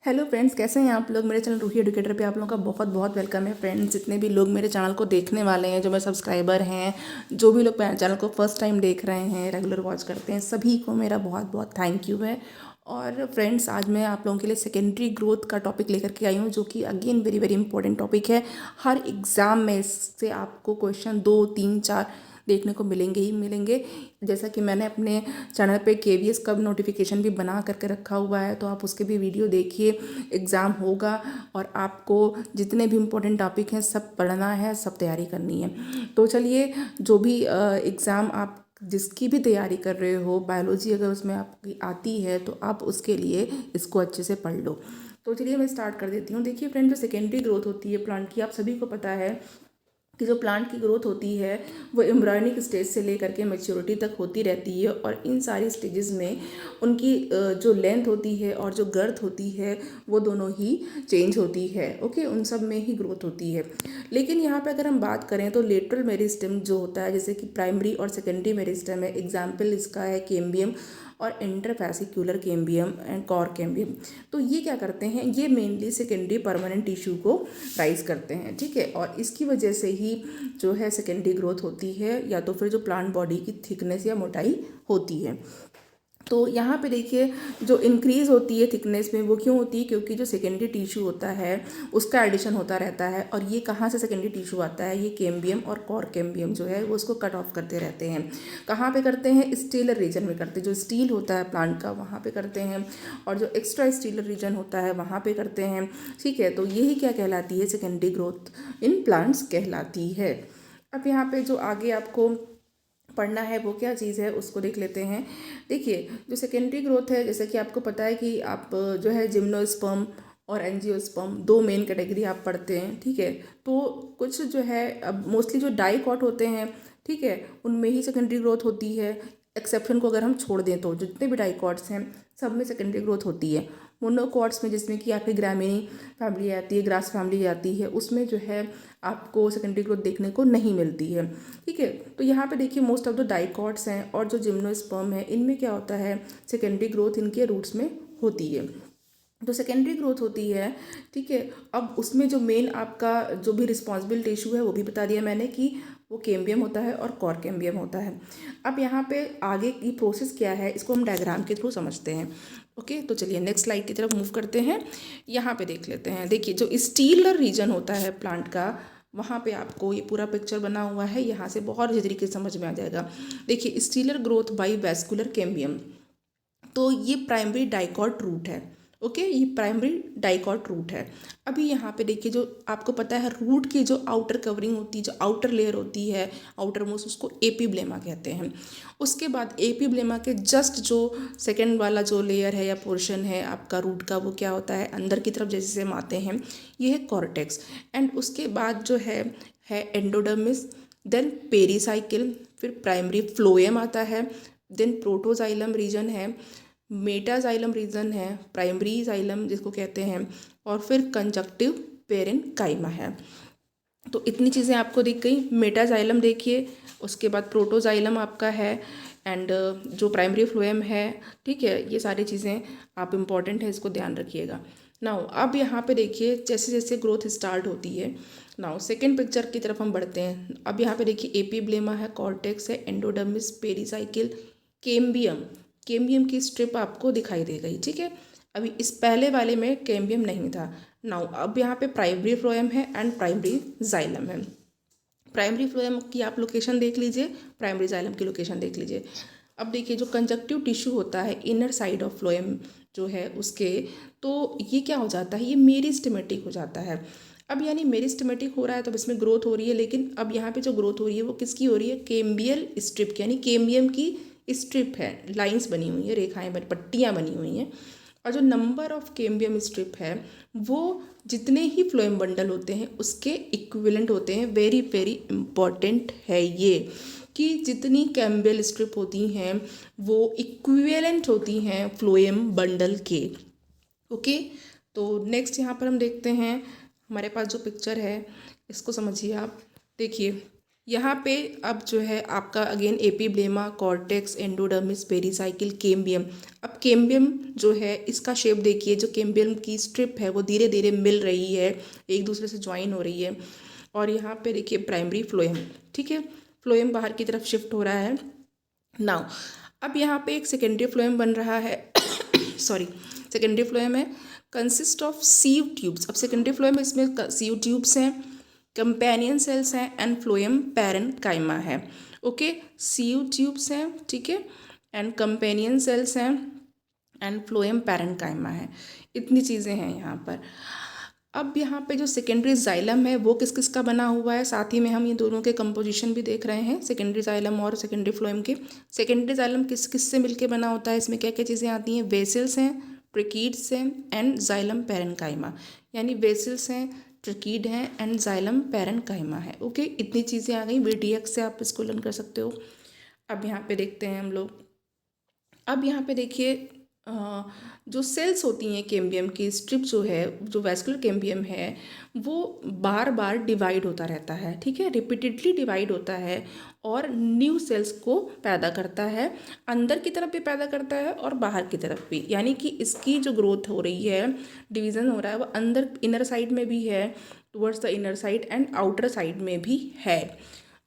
Hello friends, कैसे हैं आप लोग। मेरे चैनल रूही एडुकेटर पे आप लोगों का बहुत बहुत वेलकम है। फ्रेंड्स, जितने भी लोग मेरे चैनल को देखने वाले हैं, जो मेरे सब्सक्राइबर हैं, जो भी लोग चैनल को फर्स्ट टाइम देख रहे हैं, रेगुलर वॉच करते हैं, सभी को मेरा बहुत बहुत थैंक यू है। और फ्रेंड्स, आज मैं आप लोगों के लिए सेकेंडरी ग्रोथ का टॉपिक लेकर के आई हूँ, जो कि again very very important topic है। हर एग्ज़ाम में इससे आपको क्वेश्चन 2 3 4 देखने को मिलेंगे ही मिलेंगे। जैसा कि मैंने अपने चैनल पे KVS का नोटिफिकेशन भी बना करके रखा हुआ है, तो आप उसके भी वीडियो देखिए। एग्ज़ाम होगा और आपको जितने भी इम्पोर्टेंट टॉपिक हैं सब पढ़ना है, सब तैयारी करनी है। तो चलिए, जो भी एग्ज़ाम आप जिसकी भी तैयारी कर रहे हो, बायोलॉजी अगर उसमें आपकी आती है तो आप उसके लिए इसको अच्छे से पढ़ लो। तो चलिए मैं स्टार्ट कर देती हूँ। देखिए फ्रेंड, जो सेकेंडरी ग्रोथ होती है प्लांट की, आप सभी को पता है कि जो प्लांट की ग्रोथ होती है वो एम्ब्रॉयनिक स्टेज से लेकर के मैच्योरिटी तक होती रहती है। और इन सारी स्टेजेस में उनकी जो लेंथ होती है और जो गर्थ होती है वो दोनों ही चेंज होती है। ओके, उन सब में ही ग्रोथ होती है। लेकिन यहाँ पे अगर हम बात करें तो लेटरल मेरिस्टेम जो होता है, जैसे कि प्राइमरी और सेकेंडरी मेरिस्टेम है, एग्जाम्पल इसका है कैम्बियम और इंटरफेसिक्यूलर कैम्बियम एंड कॉर कैम्बियम। तो ये क्या करते हैं, ये मेनली सेकेंडरी परमानेंट टिश्यू को राइज करते हैं, ठीक है। और इसकी वजह से ही जो है सेकेंडरी ग्रोथ होती है, या तो फिर जो प्लांट बॉडी की थिकनेस या मोटाई होती है। तो यहाँ पे देखिए, जो इंक्रीज़ होती है थिकनेस में, वो क्यों होती है, क्योंकि जो सेकेंडरी टिश्यू होता है उसका एडिशन होता रहता है। और ये कहाँ से सेकेंडरी टिश्यू आता है, ये कैम्बियम और कॉर कैम्बियम जो है वो उसको कट ऑफ करते रहते हैं। कहाँ पे करते हैं, स्टीलर रीजन में करते हैं। जो स्टील होता है प्लांट का वहाँ पे करते हैं, और जो एक्स्ट्रा स्टीलर रीजन होता है वहाँ पे करते हैं, ठीक है। तो यही क्या कहलाती है, सेकेंडरी ग्रोथ इन प्लांट्स कहलाती है। अब यहाँ पे जो आगे आपको पढ़ना है वो क्या चीज़ है उसको देख लेते हैं। देखिए, जो सेकेंडरी ग्रोथ है, जैसे कि आपको पता है कि आप जो है जिम्नोस्पर्म और एंजियोस्पर्म, दो मेन कैटेगरी आप पढ़ते हैं, ठीक है। तो कुछ जो है, अब मोस्टली जो डाइकॉट होते हैं, ठीक है, उनमें ही सेकेंडरी ग्रोथ होती है। एक्सेप्शन को अगर हम छोड़ दें तो जितने भी डाइकॉट्स हैं सब में सेकेंडरी ग्रोथ होती है। मोनोकॉट्स में, जिसमें कि आपकी ग्रामीणी फैमिली आती है, ग्रास फैमिली आती है, उसमें जो है आपको सेकेंडरी ग्रोथ देखने को नहीं मिलती है, ठीक है। तो यहाँ पे देखिए, मोस्ट ऑफ द डाइकॉट्स हैं और जो जिम्नोस्पर्म है, इनमें क्या होता है, सेकेंडरी ग्रोथ इनके रूट्स में होती है। तो सेकेंडरी ग्रोथ होती है, ठीक है। अब उसमें जो मेन आपका जो भी रिस्पॉन्सिबल टिश्यू है वो भी बता दिया मैंने कि वो कैम्बियम होता है और कॉर कैम्बियम होता है। अब यहाँ पे आगे की प्रोसेस क्या है, इसको हम डायग्राम के थ्रू समझते हैं। ओके, तो चलिए नेक्स्ट स्लाइड की तरफ मूव करते हैं। यहाँ पे देख लेते हैं। देखिए, जो स्टीलर रीजन होता है प्लांट का, वहाँ पे आपको ये पूरा पिक्चर बना हुआ है, यहाँ से बहुत अच्छी तरीके से समझ में आ जाएगा। देखिए, stealer growth by vascular cambium, तो ये प्राइमरी डाइकॉट रूट है। ओके, ये प्राइमरी डाइकॉट रूट है। अभी यहाँ पे देखिए, जो आपको पता है रूट की जो आउटर कवरिंग होती है, जो आउटर लेयर होती है, आउटर मोस्ट, उसको एपीब्लेमा कहते हैं। उसके बाद एपीब्लेमा के जस्ट जो सेकेंड वाला जो लेयर है या पोर्शन है आपका रूट का, वो क्या होता है, अंदर की तरफ जैसे हम आते हैं, ये है कॉर्टेक्स। एंड उसके बाद जो है एंडोडर्मिस, देन पेरीसाइकिल, फिर प्राइमरी फ्लोएम आता है, देन प्रोटोजाइलम रीजन है, मेटाजाइलम रीजन है, प्राइमरी जाइलम जिसको कहते हैं, और फिर कंजक्टिव पेरेन्काइमा है। तो इतनी चीज़ें आपको दिख गई। मेटाजाइलम देखिए, उसके बाद प्रोटोजाइलम आपका है, एंड जो प्राइमरी फ्लोएम है, ठीक है। ये सारी चीज़ें आप इम्पॉर्टेंट है, इसको ध्यान रखिएगा। नाउ अब यहाँ पे देखिए, जैसे जैसे ग्रोथ स्टार्ट होती है, नाउ सेकेंड पिक्चर की तरफ हम बढ़ते हैं। अब यहाँ पे देखिए, एपीब्लेमा है, कॉर्टेक्स है, एंडोडर्मिस, पेरीसाइकिल, कैम्बियम, कैम्बियम की स्ट्रिप आपको दिखाई दे गई, ठीक है। अभी इस पहले वाले में कैम्बियम नहीं था। नाउ अब यहाँ पे प्राइमरी फ्लोएम है एंड प्राइमरी जाइलम है। प्राइमरी फ्लोएम की आप लोकेशन देख लीजिए, प्राइमरी जाइलम की लोकेशन देख लीजिए। अब देखिए, जो कंजक्टिव टिश्यू होता है इनर साइड ऑफ फ्लोएम जो है उसके, तो ये क्या हो जाता है, ये मेरिस्टेमेटिक हो जाता है। अब यानी मेरिस्टेमेटिक हो रहा है तो अब इसमें ग्रोथ हो रही है, लेकिन अब यहाँ पे जो ग्रोथ हो रही है वो किसकी हो रही है, कैम्बियल स्ट्रिप की, यानी कैम्बियम की स्ट्रिप है, लाइंस बनी हुई है, रेखाएं बनी, पट्टियाँ बनी हुई हैं। और जो नंबर ऑफ कैम्बियम स्ट्रिप है वो जितने ही फ्लोएम बंडल होते हैं उसके इक्विवेलेंट होते हैं। वेरी वेरी इंपॉर्टेंट है ये, कि जितनी कैम्बियल स्ट्रिप होती हैं वो इक्विवेलेंट होती हैं फ्लोएम बंडल के। ओके, तो नेक्स्ट यहाँ पर हम देखते हैं, हमारे पास जो पिक्चर है इसको समझिए आप। देखिए, यहाँ पे अब जो है आपका again epiblema, cortex, endodermis, pericycle, cambium. अब केम्बियम जो है इसका शेप देखिए, जो केम्बियम की स्ट्रिप है वो धीरे धीरे मिल रही है, एक दूसरे से ज्वाइन हो रही है। और यहाँ पे देखिए प्राइमरी फ्लोएम, ठीक है, फ्लोएम बाहर की तरफ शिफ्ट हो रहा है। नाउ अब यहाँ पे एक सेकेंडरी फ्लोएम बन रहा है सॉरी, सेकेंडरी फ्लोएम है, कंसिस्ट ऑफ सीव ट्यूब्स। अब सेकेंडरी फ्लोएम इसमें सीव ट्यूब्स हैं, कंपेनियन सेल्स हैं एंड फ्लोएम पैरेन्काइमा है। ओके, सीव ट्यूब्स हैं, ठीक है, एंड कंपेनियन सेल्स हैं एंड फ्लोएम पैरेन्काइमा है। इतनी चीज़ें हैं यहाँ पर। अब यहाँ पे जो सेकेंडरी जाइलम है वो किस किस का बना हुआ है, साथ ही में हम ये दोनों के कंपोजिशन भी देख रहे हैं, सेकेंडरी जाइलम और सेकेंडरी फ्लोएम के। सेकेंडरी जाइलम किस किस से मिलके बना होता है, इसमें क्या क्या चीज़ें आती हैं, वेसल्स हैं, ट्रिकीड्स हैं एंड जाइलम पैरेन्काइमा। यानी वेसल्स हैं, ट्रिकीड हैं एंड जाइलम पैरेन्काइमा है। ओके, इतनी चीज़ें आ गई, VTX से आप इसको लर्न कर सकते हो। अब यहाँ पे देखते हैं हम लोग। अब यहाँ पे देखिए जो सेल्स होती हैं केम्बियम की स्ट्रिप जो है, जो वैस्कुलर केम्बियम है वो बार बार डिवाइड होता रहता है, ठीक है, रिपीटेडली डिवाइड होता है और न्यू सेल्स को पैदा करता है, अंदर की तरफ भी पैदा करता है और बाहर की तरफ भी। यानी कि इसकी जो ग्रोथ हो रही है, डिवीज़न हो रहा है, वो अंदर इनर साइड में भी है, towards the inner side and outer side में भी है।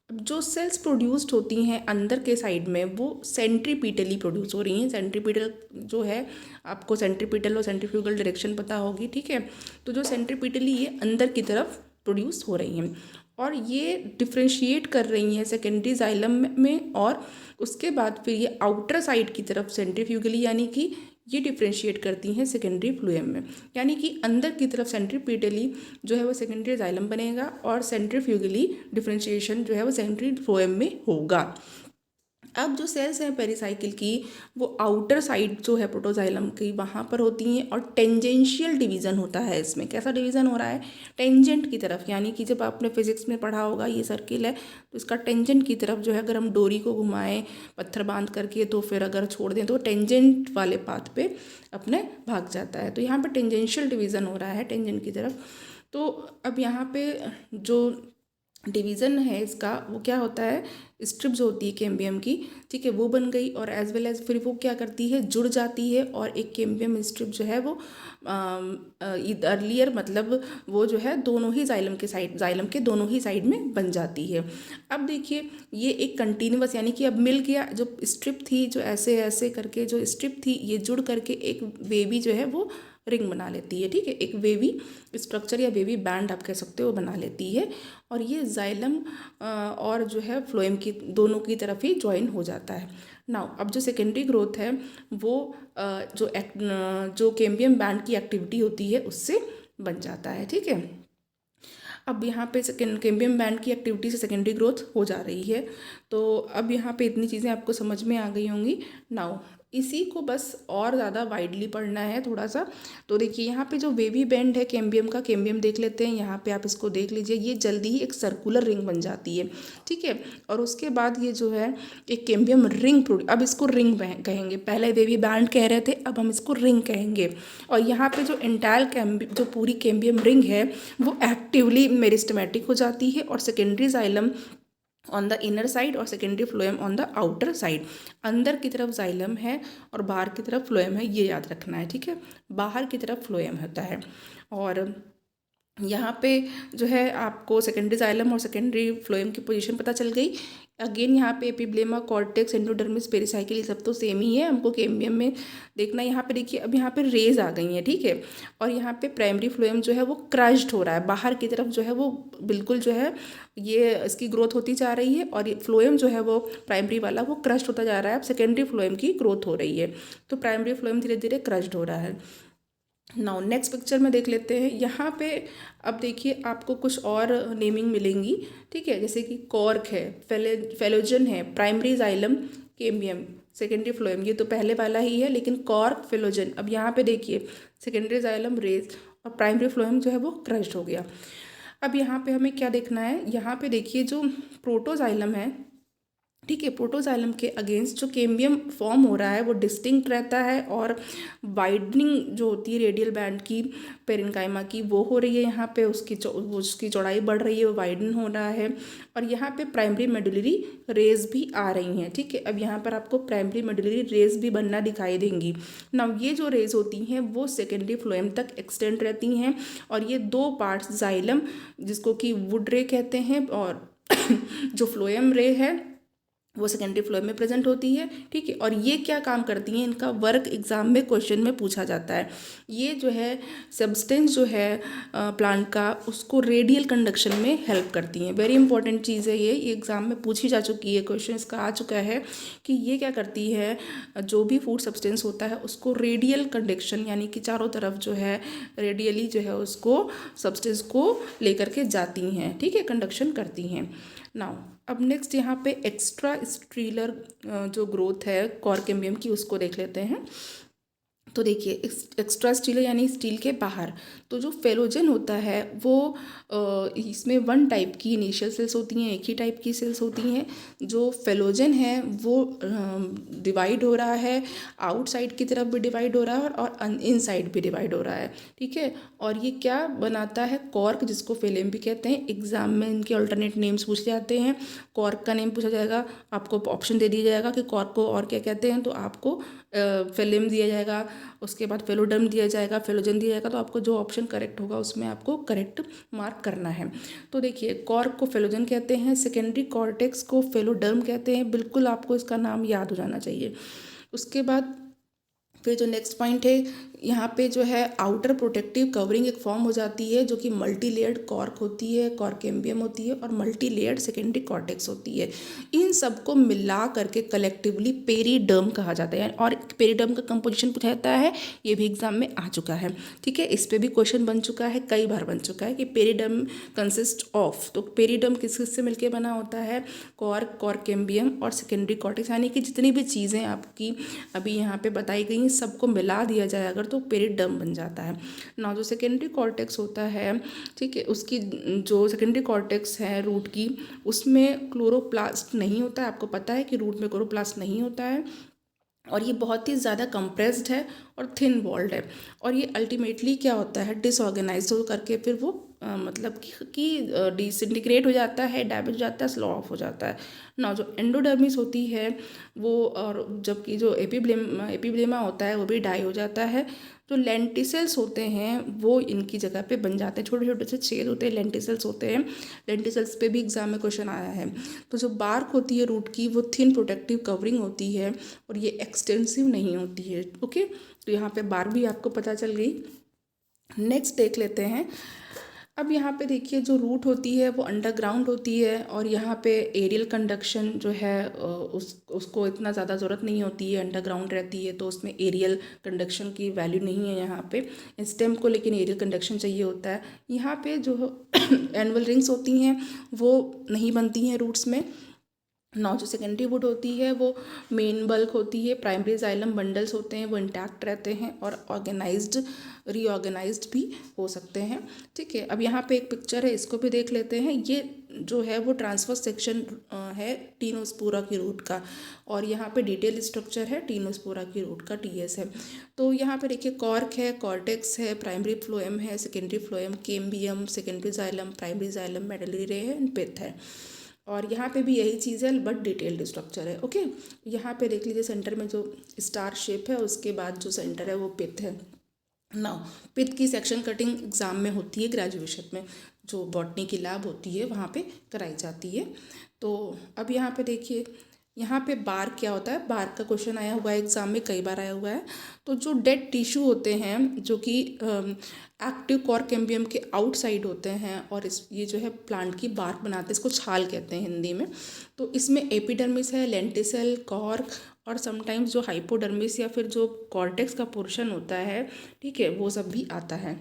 जो सेल्स प्रोड्यूस्ड होती हैं अंदर के साइड में वो सेंट्रीपीटली प्रोड्यूस हो रही हैं। सेंट्रीपीटल जो है, आपको सेंट्रीपीटल और सेंट्रीफ्यूगल डायरेक्शन पता होगी, ठीक है। तो जो सेंट्रीपीटली ये अंदर की तरफ प्रोड्यूस हो रही हैं और ये डिफ्रेंशिएट कर रही हैं सेकेंडरी जाइलम में, और उसके बाद फिर ये आउटर साइड की तरफ सेंट्रीफ्यूगली, यानी कि ये डिफ्रेंशिएट करती हैं सेकेंडरी फ्लोएम में। यानी कि अंदर की तरफ सेंट्रीपीटली जो है वो सेकेंडरी जाइलम बनेगा और सेंट्रीफ्यूगली डिफ्रेंशिएशन जो है वो सेकेंडरी फ्लोएम में होगा। अब जो सेल्स हैं पेरिसाइकिल की वो आउटर साइड जो है प्रोटोजाइलम की वहाँ पर होती हैं और टेंजेंशियल डिवीज़न होता है इसमें। कैसा डिवीज़न हो रहा है, टेंजेंट की तरफ। यानी कि जब आपने फिजिक्स में पढ़ा होगा, ये सर्किल है तो इसका टेंजेंट की तरफ जो है, अगर हम डोरी को घुमाएं पत्थर बांध करके तो फिर अगर छोड़ दें तो टेंजेंट वाले पाथ पे अपने भाग जाता है। तो यहाँ पर टेंजेंशियल डिवीज़न हो रहा है टेंजेंट की तरफ। तो अब यहाँ पे जो डिवीज़न है इसका वो क्या होता है, स्ट्रिप जो होती है केम्बियम की, ठीक है, वो बन गई और एज वेल एज फिर वो क्या करती है, जुड़ जाती है और एक केम्बियम स्ट्रिप जो है वो अर्लियर मतलब वो जो है दोनों ही जाइलम के साइड, जाइलम के दोनों ही साइड में बन जाती है। अब देखिए ये एक कंटिन्यूअस, यानी कि अब मिल गया, जो स्ट्रिप थी जो ऐसे ऐसे करके जो स्ट्रिप थी ये जुड़ करके एक वेवी जो है वो रिंग बना लेती है, ठीक है, एक वेवी स्ट्रक्चर या वेवी बैंड आप कह सकते हो बना लेती है और ये जाइलम और जो है फ्लोएम की दोनों की तरफ ही ज्वाइन हो जाता है। नाउ अब जो सेकेंडरी ग्रोथ है वो जो केम्बियम बैंड की एक्टिविटी होती है उससे बन जाता है, ठीक है। अब यहाँ पे केम्बियम बैंड की एक्टिविटी से सेकेंडरी ग्रोथ हो जा रही है। तो अब यहाँ पे इतनी चीज़ें आपको समझ में आ गई होंगी। नाउ इसी को बस और ज़्यादा वाइडली पढ़ना है थोड़ा सा। तो देखिए यहाँ पे जो वेवी बैंड है केम्बियम का, केम्बियम देख लेते हैं, यहाँ पे आप इसको देख लीजिए, ये जल्दी ही एक सर्कुलर रिंग बन जाती है, ठीक है। और उसके बाद ये जो है एक केम्बियम रिंग, अब इसको रिंग कहेंगे, पहले वेवी बैंड कह रहे थे, अब हम इसको रिंग कहेंगे। और यहाँ पे जो एंटायर जो पूरी केम्बियम रिंग है वो एक्टिवली मेरिस्टेमेटिक हो जाती है और secondary xylem on the inner side और secondary phloem on the outer side. अंदर की तरफ जाइलम है और बाहर की तरफ फ्लोएम है, ये याद रखना है, ठीक है। बाहर की तरफ फ्लोएम होता है और यहाँ पे जो है आपको सेकेंडरी जाइलम और सेकेंडरी फ्लोएम की पोजीशन पता चल गई। अगेन यहाँ पे एपिब्लेमा, कॉर्टेक्स, एंडोडर्मिस, पेरिसाइकिल ये सब तो सेम ही है, हमको केम्बियम में देखना। यहाँ पे देखिए अब यहाँ पे रेज आ गई हैं, ठीक है। और यहाँ पे प्राइमरी फ्लोएम जो है वो क्रश्ड हो रहा है, बाहर की तरफ जो है वो बिल्कुल जो है ये इसकी ग्रोथ होती जा रही है और ये फ्लोएम जो है वो प्राइमरी वाला वो क्रश्ड होता जा रहा है। अब सेकेंडरी फ्लोएम की ग्रोथ हो रही है तो प्राइमरी फ्लोएम धीरे धीरे क्रश्ड हो रहा है। नाउ नेक्स्ट पिक्चर में देख लेते हैं। यहाँ पे अब देखिए आपको कुछ और नेमिंग मिलेंगी, ठीक है, जैसे कि कॉर्क है, फेलोजन है, primary xylem, cambium, secondary phloem, ये तो पहले वाला ही है, लेकिन कॉर्क, फेलोजन। अब यहाँ पे देखिए सेकेंडरी जाइलम रेज और प्राइमरी फ्लोएम जो है वो क्रश्ड हो गया। अब यहाँ पे हमें क्या देखना है, यहाँ पे देखिए जो प्रोटोजाइलम है, ठीक है। प्रोटोजाइलम के अगेंस्ट जो कैम्बियम फॉर्म हो रहा है वो डिस्टिंक्ट रहता है और वाइडनिंग जो होती है रेडियल बैंड की पेरेन्काइमा की वो हो रही है यहाँ पे, उसकी चौड़ाई बढ़ रही है, वो वाइडन हो रहा है। और यहाँ पे प्राइमरी मेडुलरी रेज भी आ रही हैं। ठीक है, अब यहाँ पर आपको प्राइमरी मेडुलरी रेज भी बनना दिखाई देंगी। नाउ ये जो रेज होती हैं वो सेकेंडरी फ्लोएम तक एक्सटेंड रहती हैं और ये दो पार्ट्स जाइलम जिसको कि वुड रे कहते हैं और जो फ्लोएम रे है वो सेकेंडरी फ्लोएम में प्रेजेंट होती है। ठीक है, और ये क्या काम करती हैं, इनका वर्क एग्जाम में क्वेश्चन में पूछा जाता है। ये जो है सब्सटेंस जो है प्लांट का उसको रेडियल कंडक्शन में हेल्प करती हैं। वेरी इंपॉर्टेंट चीज़ है ये एग्जाम में पूछी जा चुकी है, क्वेश्चन इसका आ चुका है कि ये क्या करती है, जो भी फूड सब्सटेंस होता है उसको रेडियल कंडक्शन यानी कि चारों तरफ जो है रेडियली जो है उसको सब्सटेंस को लेकर के जाती हैं। ठीक है, कंडक्शन करती हैं। नाउ अब नेक्स्ट यहाँ पे एक्स्ट्रा स्ट्रीलर जो ग्रोथ है कॉर कैम्बियम की उसको देख लेते हैं। तो देखिए एक्स्ट्रा स्टीलर यानी स्टील के बाहर तो जो फेलोजन होता है वो इसमें वन टाइप की इनिशियल सेल्स होती हैं, एक ही टाइप की सेल्स होती हैं। जो फेलोजन है वो डिवाइड हो रहा है, आउटसाइड की तरफ भी डिवाइड हो रहा है और इनसाइड भी डिवाइड हो रहा है। ठीक है, और ये क्या बनाता है, कॉर्क जिसको फेलेम भी कहते हैं। एग्जाम में इनके अल्टरनेट नेम्स पूछे जाते हैं। कॉर्क का नेम पूछा जाएगा, आपको ऑप्शन दे दिया जाएगा कि कॉर्क को और क्या कहते हैं, तो आपको फेलेम दिया जाएगा, उसके बाद फेलोडर्म दिया जाएगा, फेलोजन दिया जाएगा। तो आपको जो ऑप्शन करेक्ट होगा उसमें आपको करेक्ट मार्क करना है। तो देखिए कॉर्क को फेलोजन कहते हैं, सेकेंडरी कॉर्टेक्स को फेलोडर्म कहते हैं। बिल्कुल आपको इसका नाम याद हो जाना चाहिए। उसके बाद फिर जो नेक्स्ट पॉइंट है यहाँ पे जो है आउटर प्रोटेक्टिव कवरिंग एक फॉर्म हो जाती है जो कि मल्टी लेयर्ड कॉर्क होती है, कॉर्केम्बियम होती है और मल्टी लेयर्ड सेकेंडरी कॉर्टेक्स होती है। इन सबको मिला करके कलेक्टिवली पेरीडर्म कहा जाता है और पेरीडर्म का कंपोजिशन पूछा जाता है, ये भी एग्जाम में आ चुका है। ठीक है, इस पर भी क्वेश्चन बन चुका है, कई बार बन चुका है कि पेरीडर्म कंसिस्ट ऑफ, तो पेरीडर्म किस किस से मिलकर बना होता है, कॉर्क, कॉर्केम्बियम और सेकेंडरी कॉर्टेक्स, यानी कि जितनी भी चीज़ें आपकी अभी यहाँ पे बताई गई सबको मिला दिया जाए अगर तो पेरिडर्म बन जाता है ना। जो सेकेंडरी कॉर्टेक्स होता है, ठीक है, उसकी जो सेकेंडरी कॉर्टेक्स है रूट की उसमें क्लोरोप्लास्ट नहीं होता है। आपको पता है कि रूट में क्लोरोप्लास्ट नहीं होता है और ये बहुत ही ज़्यादा कंप्रेस्ड है और थिन वॉल्ड है और ये अल्टीमेटली क्या होता है, डिसऑर्गेनाइज हो करके फिर वो मतलब कि डिसइंटीग्रेट हो जाता है, डैमेज हो जाता है, स्लो ऑफ हो जाता है ना। जो एंडोडर्मिस होती है वो, और जबकि जो एपिब्लेमा होता है वो भी डाई हो जाता है। जो लेंटिसेल्स होते हैं वो इनकी जगह पे बन जाते हैं, छोटे छोटे से छेद होते हैं, लेंटिसेल्स होते हैं। लेंटिसेल्स पे भी एग्जाम में क्वेश्चन आया है। तो जो बार्क होती है रूट की वो थिन प्रोटेक्टिव कवरिंग होती है और ये एक्सटेंसिव नहीं होती है। ओके, तो यहाँ पे बार्क भी आपको पता चल गई। नेक्स्ट देख लेते हैं। अब यहाँ पे देखिए जो रूट होती है वो अंडरग्राउंड होती है और यहाँ पे एरियल कंडक्शन जो है उसको इतना ज़्यादा ज़रूरत नहीं होती है, अंडरग्राउंड रहती है तो उसमें एरियल कंडक्शन की वैल्यू नहीं है यहाँ पे स्टेम को, लेकिन एरियल कंडक्शन चाहिए होता है। यहाँ पे जो एनुअल रिंग्स होती हैं वो नहीं बनती हैं रूट्स में। नौ जो सेकेंडरी वुड होती है वो मेन बल्क होती है, प्राइमरी जाइलम बंडल्स होते हैं वो इंटैक्ट रहते हैं और ऑर्गेनाइज्ड रीऑर्गेनाइज्ड भी हो सकते हैं। ठीक है, अब यहाँ पे एक पिक्चर है, इसको भी देख लेते हैं। ये जो है वो ट्रांसवर्स सेक्शन है टीनोस्पोरा की रूट का और यहाँ पे डिटेल स्ट्रक्चर है टीनोस्पोरा की रूट का, टीएस है। तो यहाँ पे देखिए कॉर्क है, कॉर्टेक्स है, प्राइमरी फ्लोएम है, secondary phloem, cambium, secondary xylem, primary xylem, medullary रे है एंड पिथ है। और यहाँ पे भी यही चीज़ है बट डिटेल्ड स्ट्रक्चर है। ओके, यहाँ पे देख लीजिए सेंटर में जो स्टार शेप है उसके बाद जो सेंटर है वो पिथ है ना। पिथ की सेक्शन कटिंग एग्जाम में होती है ग्रेजुएशन में, जो बॉटनी की लैब होती है वहाँ पे कराई जाती है। तो अब यहाँ पे देखिए यहाँ पे बार क्या होता है, बार का क्वेश्चन आया हुआ है एग्जाम में, कई बार आया हुआ है। तो जो डेड टिश्यू होते हैं जो कि एक्टिव कॉर्केम्बियम के आउटसाइड होते हैं और ये जो है प्लांट की बार्क बनाते हैं, इसको छाल कहते हैं हिंदी में। तो इसमें एपिडर्मिस है, लेंटिसेल, कॉर्क और समटाइम्स जो हाइपोडर्मिस या फिर जो कॉर्टेक्स का पोर्शन होता है, ठीक है, वो सब भी आता है।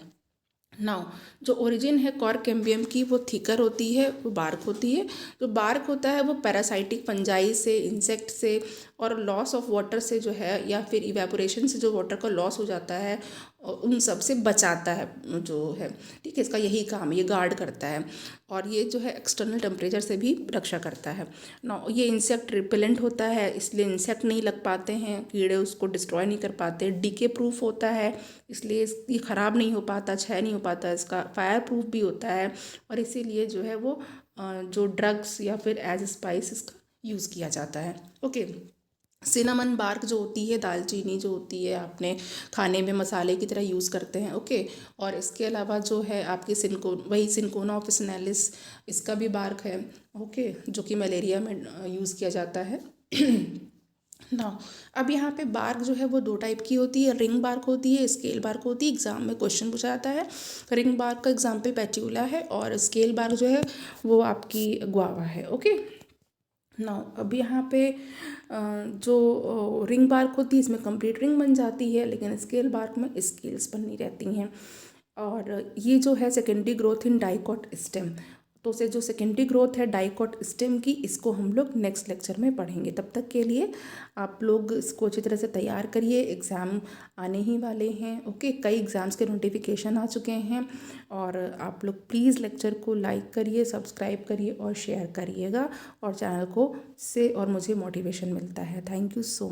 नाउ जो ओरिजिन है कॉर्केम्बियम की वो थिकर होती है, वो बार्क होती है। जो बार्क होता है वो पैरासाइटिक फंजाई से, इंसेक्ट से और लॉस ऑफ वाटर से जो है या फिर इवेपोरेशन से जो वाटर का लॉस हो जाता है उन सब से बचाता है जो है, ठीक है। इसका यही काम है, ये गार्ड करता है। और ये जो है एक्सटर्नल टेम्परेचर से भी रक्षा करता है ना। ये इंसेक्ट रिपेलेंट होता है, इसलिए इंसेक्ट नहीं लग पाते हैं, कीड़े उसको डिस्ट्रॉय नहीं कर पाते। डीके प्रूफ होता है, इसलिए ये ख़राब नहीं हो पाता, क्षय नहीं हो पाता। इसका फायर प्रूफ भी होता है, और इसीलिए जो है वो जो ड्रग्स या फिर एज स्पाइस इसका यूज़ किया जाता है। ओके। सिनामन बार्क जो होती है, दालचीनी जो होती है, आपने खाने में मसाले की तरह यूज़ करते हैं। ओके। और इसके अलावा जो है आपकी सिनकोना ऑफिसिनालिस, इसका भी बार्क है। ओके, जो कि मलेरिया में यूज़ किया जाता है ना। अब यहाँ पे बार्क जो है वो दो टाइप की होती है, रिंग बार्क होती है, स्केल बार्क होती है। एग्जाम में क्वेश्चन पूछा जाता है। रिंग बार्क का एग्जाम्पल पैट्यूला है, और स्केल बार्क जो है वो आपकी गुआवा है। ओके ना। अब यहाँ पे जो रिंग बार्क होती है, इसमें कंप्लीट रिंग बन जाती है, लेकिन स्केल बार्क में स्केल्स बनी रहती हैं। और ये जो है secondary growth in dicot stem, तो से जो सेकेंडरी ग्रोथ है डाइकॉट स्टेम की, इसको हम लोग नेक्स्ट लेक्चर में पढ़ेंगे। तब तक के लिए आप लोग इसको अच्छी तरह से तैयार करिए, एग्ज़ाम आने ही वाले हैं। ओके, कई एग्ज़ाम्स के नोटिफिकेशन आ चुके हैं, और आप लोग प्लीज़ लेक्चर को लाइक करिए, सब्सक्राइब करिए और शेयर करिएगा, और चैनल को से और मुझे मोटिवेशन मिलता है। Thank you so